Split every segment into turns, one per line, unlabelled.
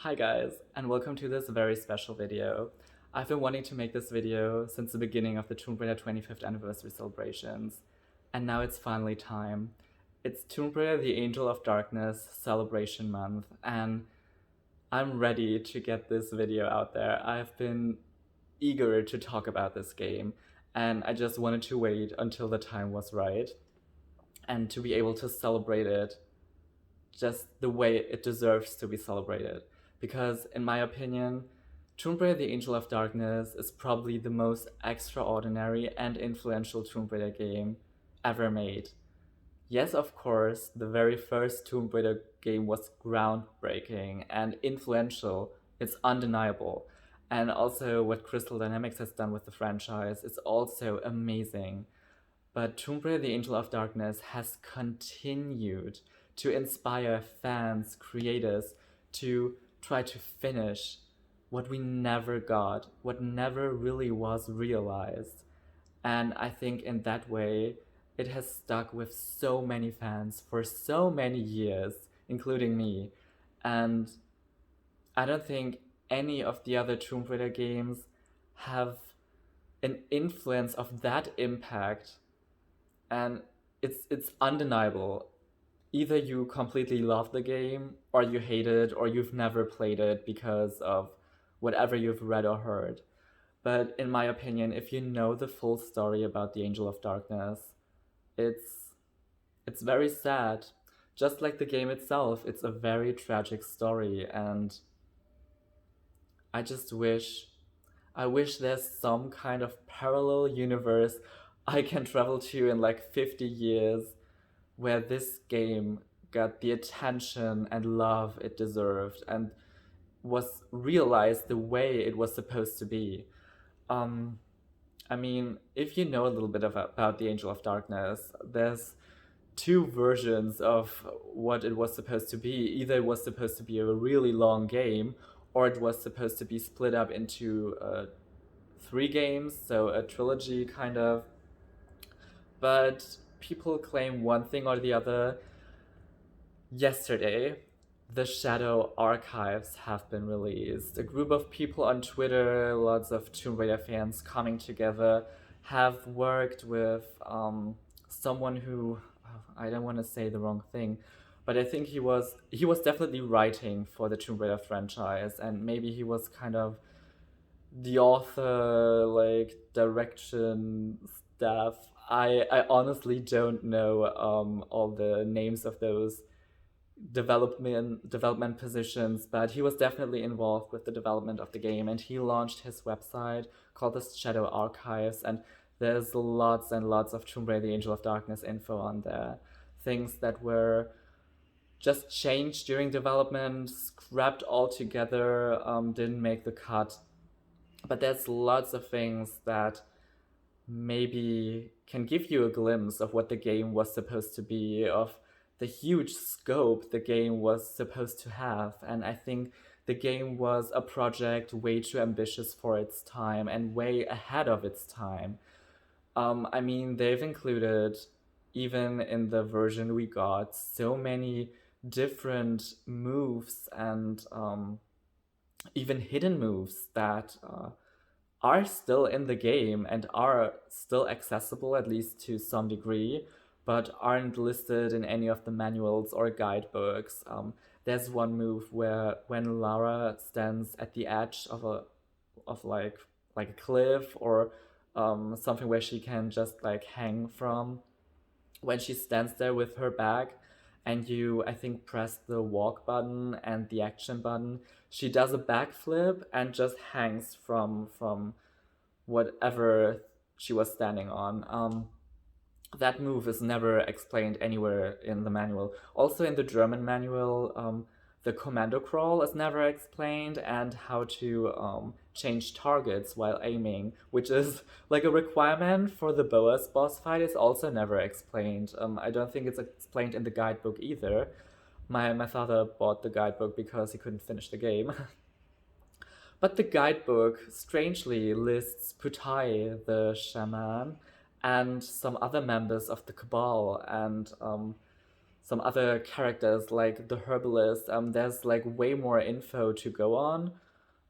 Hi guys, and welcome to this very special video. I've been wanting to make this video since the beginning of the Tomb Raider 25th anniversary celebrations, and now it's finally time. It's Tomb Raider the Angel of Darkness celebration month, and I'm ready to get this video out there. I've been eager to talk about this game, and I just wanted to wait until the time was right, and to be able to celebrate it just the way it deserves to be celebrated. Because, in my opinion, Tomb Raider the Angel of Darkness is probably the most extraordinary and influential Tomb Raider game ever made. Yes, of course, the very first Tomb Raider game was groundbreaking and influential. It's undeniable. And also, what Crystal Dynamics has done with the franchise is also amazing. But Tomb Raider the Angel of Darkness has continued to inspire fans, creators, to try to finish what we never got, what never really was realized. And I think in that way, it has stuck with so many fans for so many years, including me. And I don't think any of the other Tomb Raider games have an influence of that impact, and it's undeniable. Either you completely love the game, or you hate it, or you've never played it because of whatever you've read or heard. But in my opinion, if you know the full story about the Angel of Darkness, it's it's very sad. Just like the game itself, it's a very tragic story, and I wish there's some kind of parallel universe I can travel to in like 50 years where this game got the attention and love it deserved and was realized the way it was supposed to be. Um, I mean, if you know a little bit about the Angel of Darkness, there's two versions of what it was supposed to be. Either it was supposed to be a really long game, or it was supposed to be split up into three games, so a trilogy kind of. But people claim one thing or the other. Yesterday, the Shadow Archives have been released. A group of people on Twitter, lots of Tomb Raider fans coming together, have worked with someone who, I don't want to say the wrong thing, but I think he was definitely writing for the Tomb Raider franchise, and maybe he was kind of the author, like direction staff. I honestly don't know all the names of those development positions, but he was definitely involved with the development of the game, and he launched his website called the Shadow Archives, and there's lots and lots of Tomb Raider: The Angel of Darkness info on there. Things that were just changed during development, scrapped altogether, didn't make the cut. But there's lots of things that maybe can give you a glimpse of what the game was supposed to be, of the huge scope the game was supposed to have. And I think the game was a project way too ambitious for its time and way ahead of its time. I mean, they've included, even in the version we got, so many different moves and even hidden moves that are still in the game and are still accessible, at least to some degree, but aren't listed in any of the manuals or guidebooks. There's one move where when Lara stands at the edge of like a cliff, or something where she can just like hang from, when she stands there with her bag, and you, I think, press the walk button and the action button, she does a backflip and just hangs from whatever she was standing on. That move is never explained anywhere in the manual. Also, in the German manual, the commando crawl is never explained, and how to change targets while aiming, which is like a requirement for the Boas boss fight, is also never explained. I don't think it's explained in the guidebook either. My father bought the guidebook because he couldn't finish the game. But the guidebook strangely lists Putai, the shaman, and some other members of the Cabal, and some other characters like the herbalist. There's like way more info to go on.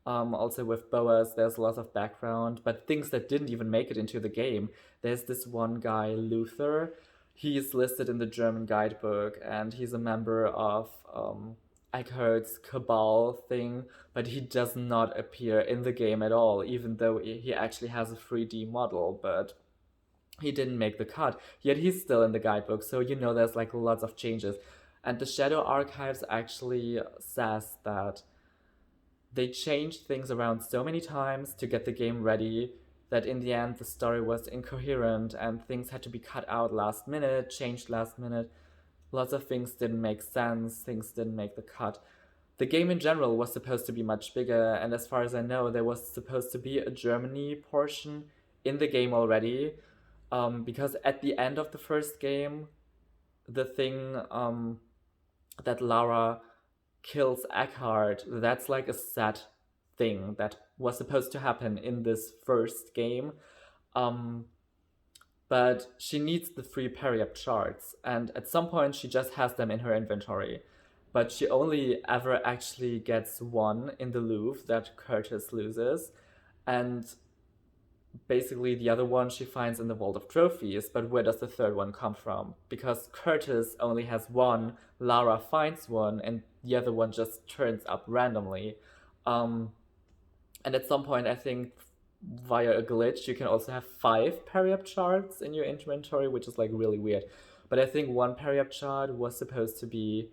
Also with Boas, there's lots of background, but things that didn't even make it into the game. There's this one guy, Luther. He's listed in the German guidebook, and he's a member of Eckhart's Cabal thing, but he does not appear in the game at all, even though he actually has a 3D model, but he didn't make the cut. Yet he's still in the guidebook, so you know there's like lots of changes. And the Shadow Archives actually says that they changed things around so many times to get the game ready that in the end the story was incoherent and things had to be cut out last minute, changed last minute. Lots of things didn't make sense, things didn't make the cut. The game in general was supposed to be much bigger, and as far as I know, there was supposed to be a Germany portion in the game already. Because at the end of the first game, the thing that Lara kills Eckhart, that's like a set thing that was supposed to happen in this first game. Um, but she needs the 3 Periap shards, and at some point she just has them in her inventory. But she only ever actually gets one in the Louvre that Curtis loses, and basically the other one she finds in the Vault of Trophies. But where does the third one come from? Because Curtis only has one, Lara finds one, and the other one just turns up randomly. And at some point, I think via a glitch, you can also have 5 Periap shards in your inventory, which is like really weird. But I think one Periap shard was supposed to be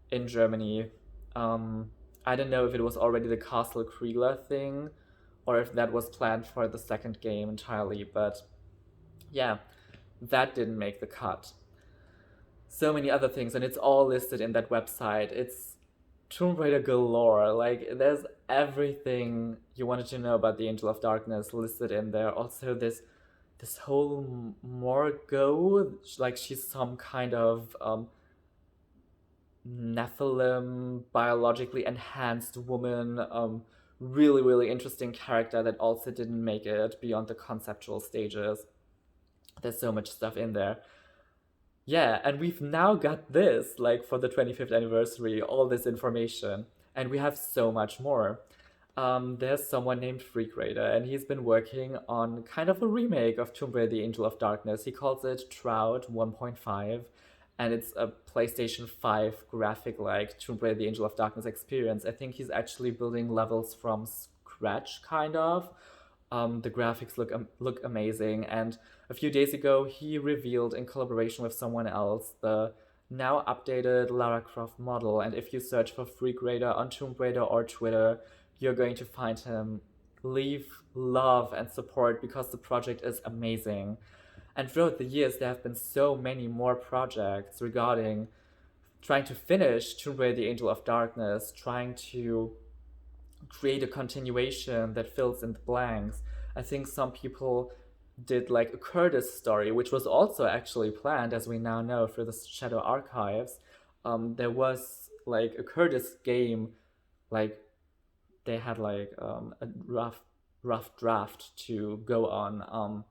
in Germany. I don't know if it was already the Castle Kriegler thing, or if that was planned for the second game entirely, but yeah, that didn't make the cut. So many other things, and it's all listed in that website. It's Tomb Raider galore. Like, there's everything you wanted to know about the Angel of Darkness listed in there. Also, this whole Morgo, like she's some kind of Nephilim, biologically enhanced woman. Really, really interesting character that also didn't make it beyond the conceptual stages. There's so much stuff in there. Yeah, and we've now got this, like for the 25th anniversary, all this information, and we have so much more. There's someone named Freak Raider, and he's been working on kind of a remake of Tomb Raider: The Angel of Darkness. He calls it Trout 1.5, and it's a PlayStation 5 graphic like Tomb Raider: The Angel of Darkness experience. I think he's actually building levels from scratch, kind of. The graphics look amazing, and a few days ago he revealed, in collaboration with someone else, the now updated Lara Croft model. And if you search for Freak Raider on Tomb Raider or Twitter, you're going to find him. Leave love and support because the project is amazing. And throughout the years, there have been so many more projects regarding trying to finish Tomb Raider: The Angel of Darkness, trying to create a continuation that fills in the blanks. I think some people did like a Curtis story, which was also actually planned, as we now know, through the Shadow Archives. There was like a Curtis game, like they had like a rough draft to go on.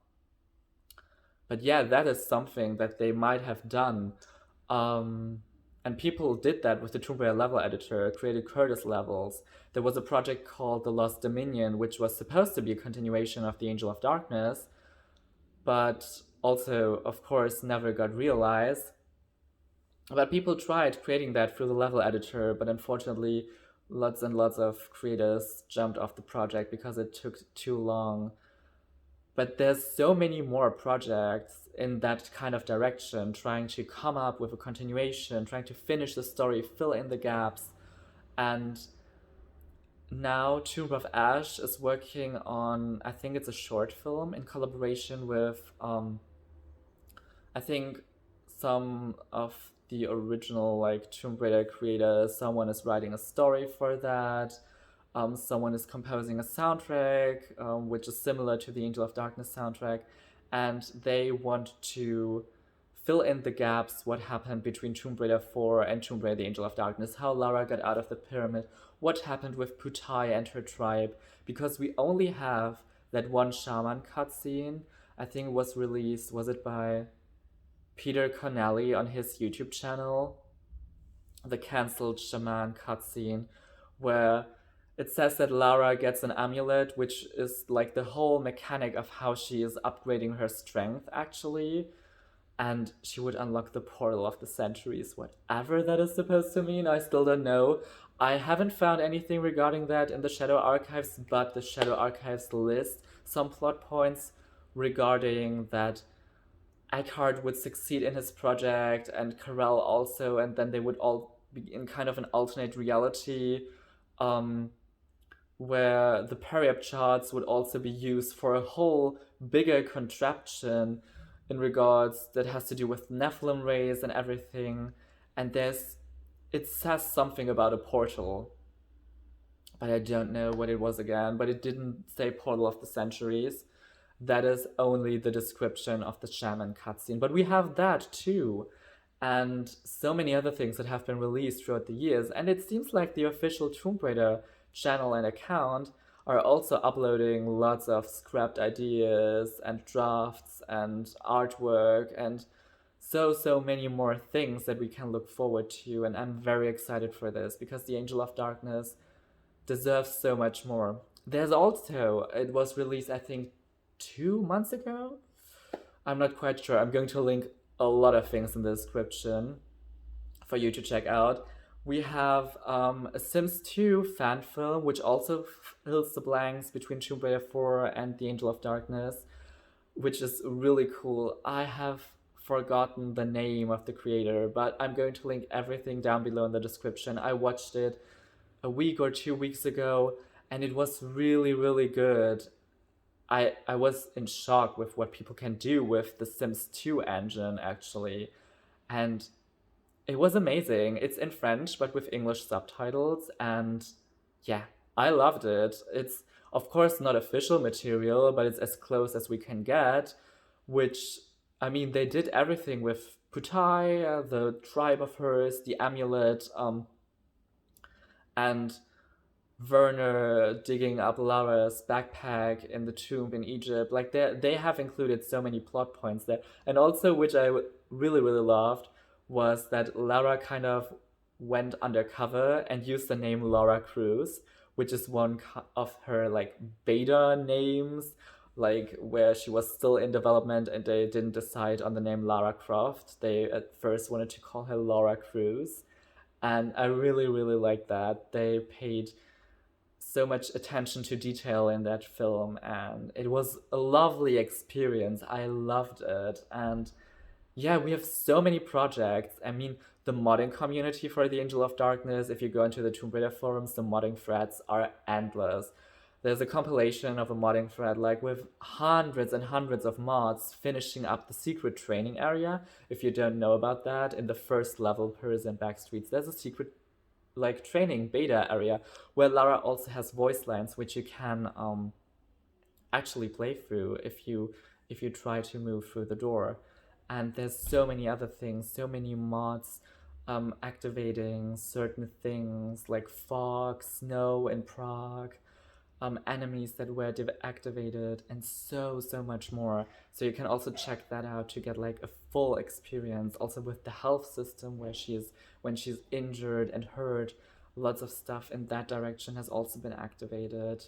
But yeah, that is something that they might have done. And people did that with the Tomb Raider level editor, created Curtis levels. There was a project called The Lost Dominion, which was supposed to be a continuation of The Angel of Darkness, but also, of course, never got realized. But people tried creating that through the level editor, but unfortunately, lots and lots of creators jumped off the project because it took too long. But there's so many more projects in that kind of direction, trying to come up with a continuation, trying to finish the story, fill in the gaps. And now Tomb of Ash is working on, I think it's a short film in collaboration with, I think, some of the original like Tomb Raider creators. Someone is writing a story for that. Someone is composing a soundtrack, which is similar to the Angel of Darkness soundtrack, and they want to fill in the gaps, what happened between Tomb Raider 4 and Tomb Raider: The Angel of Darkness, how Lara got out of the pyramid, what happened with Putai and her tribe, because we only have that one shaman cutscene. I think it was released, was it by Peter Connelly on his YouTube channel, the cancelled shaman cutscene, where it says that Lara gets an amulet, which is like the whole mechanic of how she is upgrading her strength, actually. And she would unlock the portal of the centuries, whatever that is supposed to mean. I still don't know. I haven't found anything regarding that in the Shadow Archives, but the Shadow Archives list some plot points regarding that Eckhart would succeed in his project and Carell also, and then they would all be in kind of an alternate reality, um, where the periap charts would also be used for a whole bigger contraption in regards that has to do with Nephilim rays and everything. And it says something about a portal, but I don't know what it was again. But it didn't say Portal of the Centuries. That is only the description of the shaman cutscene. But we have that too, and so many other things that have been released throughout the years. And it seems like the official Tomb Raider channel and account are also uploading lots of scrapped ideas and drafts and artwork and so many more things that we can look forward to. And I'm very excited for this because the Angel of Darkness deserves so much more. There's also, it was released I think 2 months ago. I'm not quite sure. I'm going to link a lot of things in the description for you to check out. We have a Sims 2 fan film, which also fills the blanks between Tomb Raider 4 and The Angel of Darkness, which is really cool. I have forgotten the name of the creator, but I'm going to link everything down below in the description. I watched it a week or 2 weeks ago, and it was really, really good. I was in shock with what people can do with the Sims 2 engine, actually. And it was amazing. It's in French, but with English subtitles. And yeah, I loved it. It's, of course, not official material, but it's as close as we can get. Which, I mean, they did everything with Putai, the tribe of hers, the amulet, and Werner digging up Lara's backpack in the tomb in Egypt. Like they have included so many plot points there. And also, which I really, really loved, was that Lara kind of went undercover and used the name Laura Cruz, which is one of her like beta names, like where she was still in development and they didn't decide on the name Lara Croft. They at first wanted to call her Laura Cruz. And I really, really like that. They paid so much attention to detail in that film, and it was a lovely experience. I loved it. And yeah, we have so many projects. I mean, the modding community for the Angel of Darkness, if you go into the Tomb Raider forums, the modding threads are endless. There's a compilation of a modding thread like with hundreds and hundreds of mods finishing up the secret training area. If you don't know about that, in the first level Parisian backstreets, there's a secret like training beta area where Lara also has voice lines which you can actually play through if you try to move through the door. And there's so many other things, so many mods activating certain things like fog, snow in Prague, enemies that were activated, and so much more. So you can also check that out to get like a full experience. Also with the health system, where when she's injured and hurt, lots of stuff in that direction has also been activated.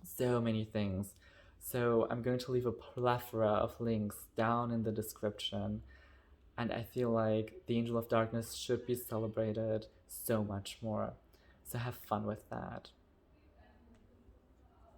So many things. So I'm going to leave a plethora of links down in the description. And I feel like the Angel of Darkness should be celebrated so much more. So have fun with that.